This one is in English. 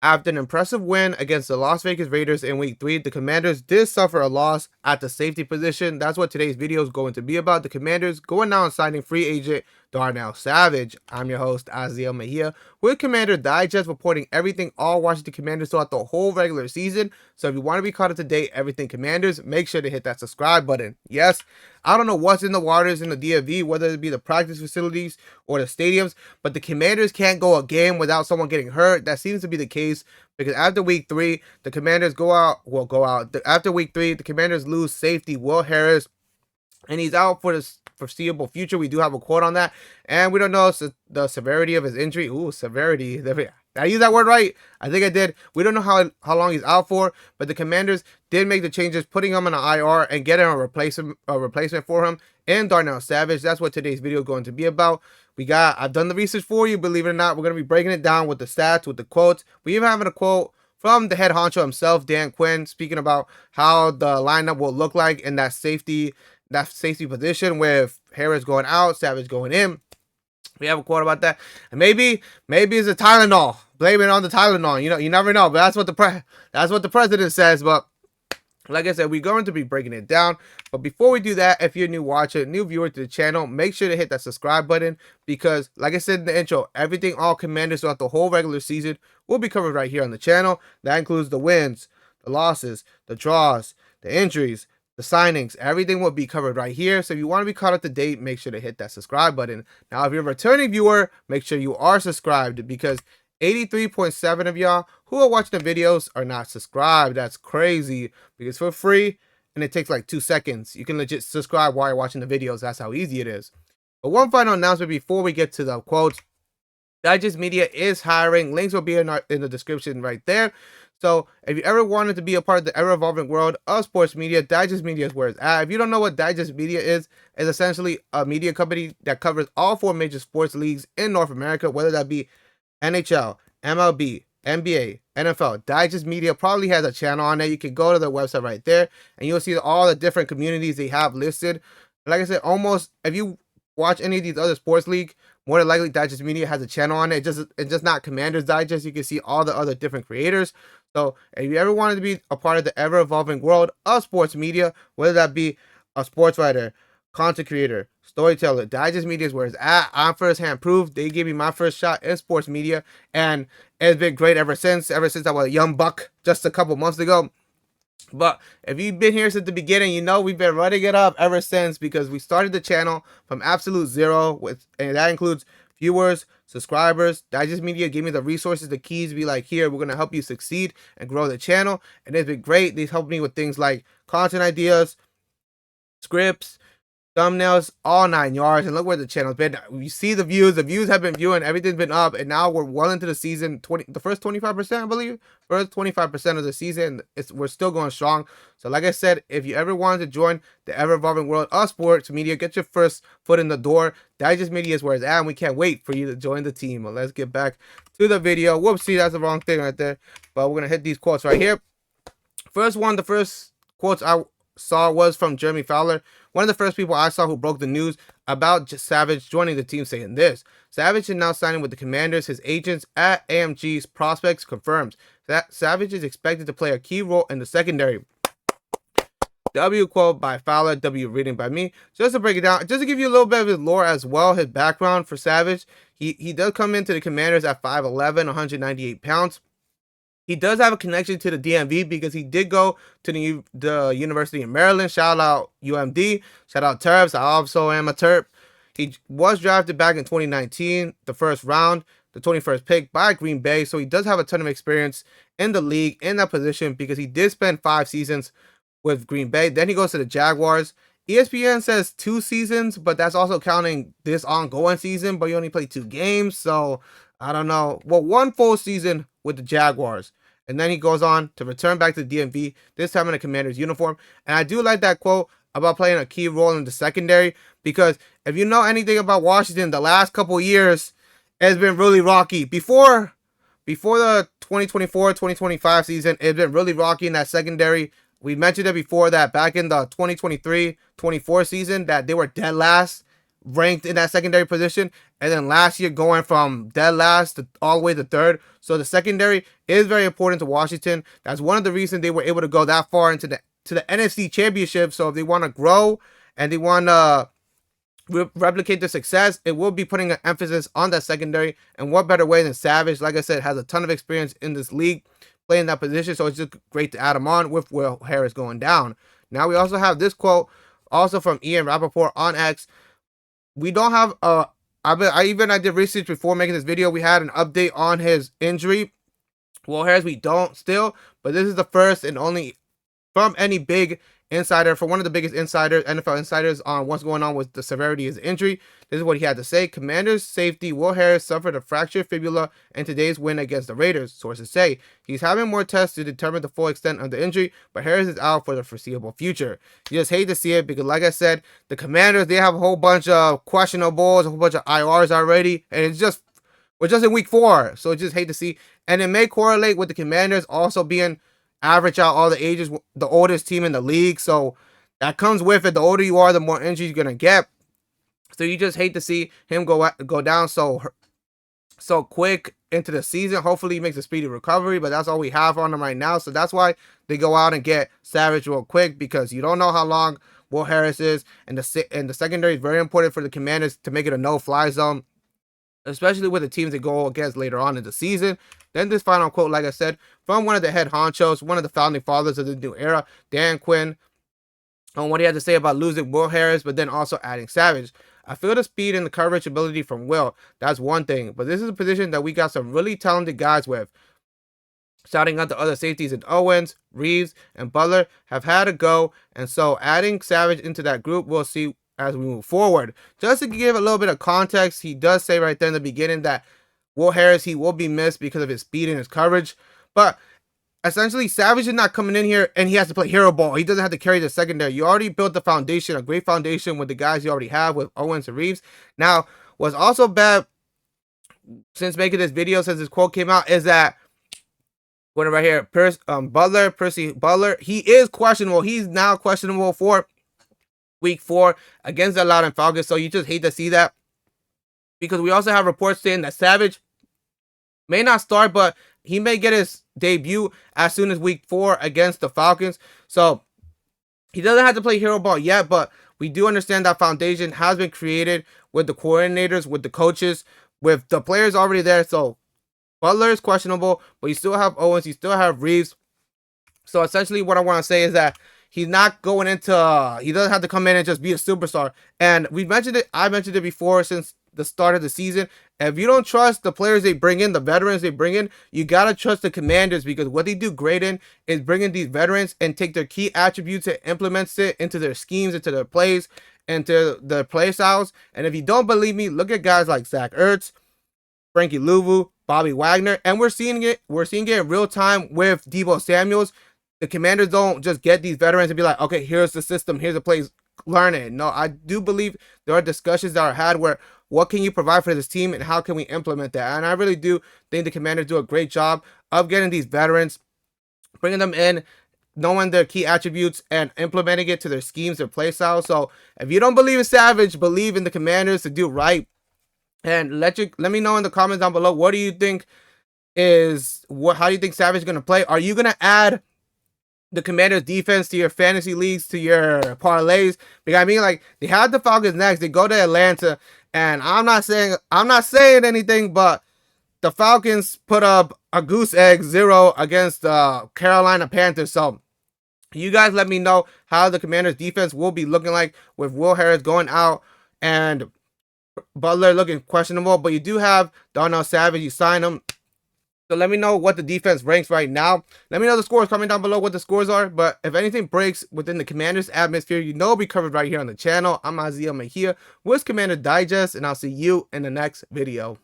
After an impressive win against the Las Vegas Raiders in Week 3, the Commanders did suffer a loss at the safety position. That's what today's video is going to be about. The Commanders going out and signing free agent Darnell Savage. I'm your host, Azael Mejia, with Commander Digest, reporting everything all Washington Commanders throughout the whole regular season. So if you want to be caught up to date, everything Commanders, make sure to hit that subscribe button. Yes, I don't know what's in the waters in the DFV, whether it be the practice facilities or the stadiums, but the Commanders can't go a game without someone getting hurt. That seems to be the case because after Week 3, the Commanders after Week 3, the Commanders lose safety Will Harris, and he's out for the foreseeable future. We do have a quote on that, and we don't know the severity of his injury. Ooh, severity. Did I use that word right? I think I did. We don't know how long he's out for, but the Commanders did make the changes, putting him on an IR and getting a replacement for him in Darnell Savage. That's what today's video is going to be about. I've done the research for you, believe it or not. We're going to be breaking it down with the stats, with the quotes. We even have a quote from the head honcho himself, Dan Quinn, speaking about how the lineup will look like in that safety position with Harris going out, Savage going in. We have a quote about that. And maybe it's a Tylenol. Blame it on the Tylenol. You never know. But that's what the president says. But like I said, we're going to be breaking it down. But before we do that, if you're a new watcher, new viewer to the channel, make sure to hit that subscribe button because, like I said in the intro, everything all Commanders throughout the whole regular season will be covered right here on the channel. That includes the wins, the losses, the draws, the injuries, the signings. Everything will be covered right here. So if you want to be caught up to date, make sure to hit that subscribe button. Now, if you're a returning viewer, make sure you are subscribed because 83.7% of y'all who are watching the videos are not subscribed. That's crazy because for free, and it takes like 2 seconds. You can legit subscribe while you're watching the videos. That's how easy it is. But one final announcement before we get to the quotes. Digest Media is hiring. Links will be in the description right there. So if you ever wanted to be a part of the ever-evolving world of sports media, Digest Media is where it's at. If you don't know what Digest Media is essentially a media company that covers all 4 major sports leagues in North America, whether that be NHL, MLB, NBA, NFL. Digest Media probably has a channel on there. You can go to their website right there, and you'll see all the different communities they have listed. Like I said, almost if you watch any of these other sports leagues, more than likely Digest Media has a channel on it. It's just not Commanders Digest. You can see all the other different creators. So if you ever wanted to be a part of the ever-evolving world of sports media, whether that be a sports writer, content creator, storyteller, Digest Media is where it's at. I'm first-hand proof. They gave me my first shot in sports media, and it's been great ever since I was a young buck just a couple months ago. But if you've been here since the beginning, you know we've been running it up ever since because we started the channel from absolute zero, and that includes viewers, subscribers. Digest Media gave me the resources, the keys to be like, here, we're going to help you succeed and grow the channel. And it's been great. They've helped me with things like content ideas, scripts, thumbnails, all 9 yards. And look where the channel's been. You see the views have been viewing, everything's been up, and now we're well into the season. The first 25%, I believe, first 25% of the season, we're still going strong. So like I said, if you ever wanted to join the ever-evolving world of sports media, get your first foot in the door, Digest Media is where it's at, and we can't wait for you to join the team. Well, let's get back to the video. Whoopsie, that's the wrong thing right there. But we're gonna hit these quotes right here. The first quotes I saw was from Jeremy Fowler, one of the first people I saw who broke the news about Savage joining the team, saying this: Savage is now signing with the Commanders. His agents at AMG's Prospects confirms that Savage is expected to play a key role in the secondary. W quote by Fowler, W reading by me. Just to break it down, just to give you a little bit of his lore as well, his background for Savage. He does come into the Commanders at 5'11", 198 pounds. He does have a connection to the DMV because he did go to the University of Maryland. Shout out UMD. Shout out Terps. I also am a Terp. He was drafted back in 2019, the first round, the 21st pick by Green Bay. So he does have a ton of experience in the league in that position because he did spend 5 seasons with Green Bay. Then he goes to the Jaguars. ESPN says 2 seasons, but that's also counting this ongoing season, but he only played 2 games. So I don't know. Well, 1 full season with the Jaguars. And then he goes on to return back to the DMV, this time in a Commander's uniform. And I do like that quote about playing a key role in the secondary because if you know anything about Washington, the last couple years has been really rocky. Before the 2024-2025 season, it's been really rocky in that secondary. We mentioned it before that back in the 2023-24 season that they were dead last ranked in that secondary position, and then last year going from dead last to all the way to third. So the secondary is very important to Washington. That's one of the reasons they were able to go that far into the NFC Championship. So if they want to grow and they want to replicate the success, it will be putting an emphasis on that secondary. And what better way than Savage, like I said, has a ton of experience in this league playing that position. So it's just great to add him on with Will Harris going down. Now we also have this quote also from Ian Rappaport on X. We don't have I did research before making this video. We had an update on his injury. Will Harris, we don't still, but this is the first and only from any big insider, for one of the biggest NFL insiders on what's going on with the severity of his injury. This is what he had to say. Commanders safety Will Harris suffered a fractured fibula in today's win against the Raiders. Sources say he's having more tests to determine the full extent of the injury, but Harris is out for the foreseeable future. You just hate to see it because, like I said, the Commanders, they have a whole bunch of questionables, a whole bunch of IRs already, and we're just in week 4, so just hate to see. And it may correlate with the Commanders also being average out all the ages, the oldest team in the league. So that comes with it. The older you are, the more injuries you're gonna get. So you just hate to see him go down so quick into the season. Hopefully he makes a speedy recovery, but that's all we have on him right now. So that's why they go out and get Savage real quick, because you don't know how long Will Harris is, and the secondary is very important for the Commanders to make it a no-fly zone, especially with the teams they go against later on in the season. Then this final quote, like I said, from one of the head honchos, one of the founding fathers of the new era, Dan Quinn, on what he had to say about losing Will Harris, but then also adding Savage. I feel the speed and the coverage ability from Will. That's one thing, but this is a position that we got some really talented guys with. Shouting out the other safeties in Owens, Reeves, and Butler have had a go, and so adding Savage into that group, we'll see as we move forward. Just to give a little bit of context, he does say right there in the beginning that Will Harris, he will be missed because of his speed and his coverage. But essentially, Savage is not coming in here and he has to play hero ball. He doesn't have to carry the secondary. You already built the foundation, a great foundation with the guys you already have with Owens and Reeves. Now, what's also bad since making this video, since this quote came out, is that when right here, Percy Butler, he is questionable. He's now questionable for week 4 against the Atlanta Falcons. So you just hate to see that, because we also have reports saying that Savage may not start, but he may get his debut as soon as week 4 against the Falcons. So he doesn't have to play hero ball yet, but we do understand that foundation has been created with the coordinators, with the coaches, with the players already there. So Butler is questionable, but you still have Owens, you still have Reeves. So essentially what I want to say is that he's not going into, he doesn't have to come in and just be a superstar. And we mentioned it, I mentioned it before since the start of the season. If you don't trust the players they bring in, the veterans they bring in, you got to trust the Commanders, because what they do great in is bringing these veterans and take their key attributes and implements it into their schemes, into their plays, into their play styles. And if you don't believe me, look at guys like Zach Ertz, Frankie Louvu, Bobby Wagner, and we're seeing it in real time with Deebo Samuels. The Commanders don't just get these veterans and be like, okay, here's the system, here's the plays, learn it. No, I do believe there are discussions that are had where, what can you provide for this team and how can we implement that? And I really do think the Commanders do a great job of getting these veterans, bringing them in, knowing their key attributes and implementing it to their schemes, their play style. So if you don't believe in Savage, believe in the Commanders to do right. And let me know in the comments down below, what do you think how do you think Savage is going to play? Are you going to add the Commanders defense to your fantasy leagues, to your parlays? Because I mean, like, they have the Falcons next, they go to Atlanta, and I'm not saying anything, but the Falcons put up a goose egg 0 against the Carolina Panthers. So you guys let me know how the Commanders defense will be looking like with Will Harris going out and Butler looking questionable. But you do have Darnell Savage, you sign him. So let me know what the defense ranks right now. Let me know the scores, comment down below what the scores are. But if anything breaks within the Commanders atmosphere, you know it'll be covered right here on the channel. I'm Azael Mejia with Commander Digest, and I'll see you in the next video.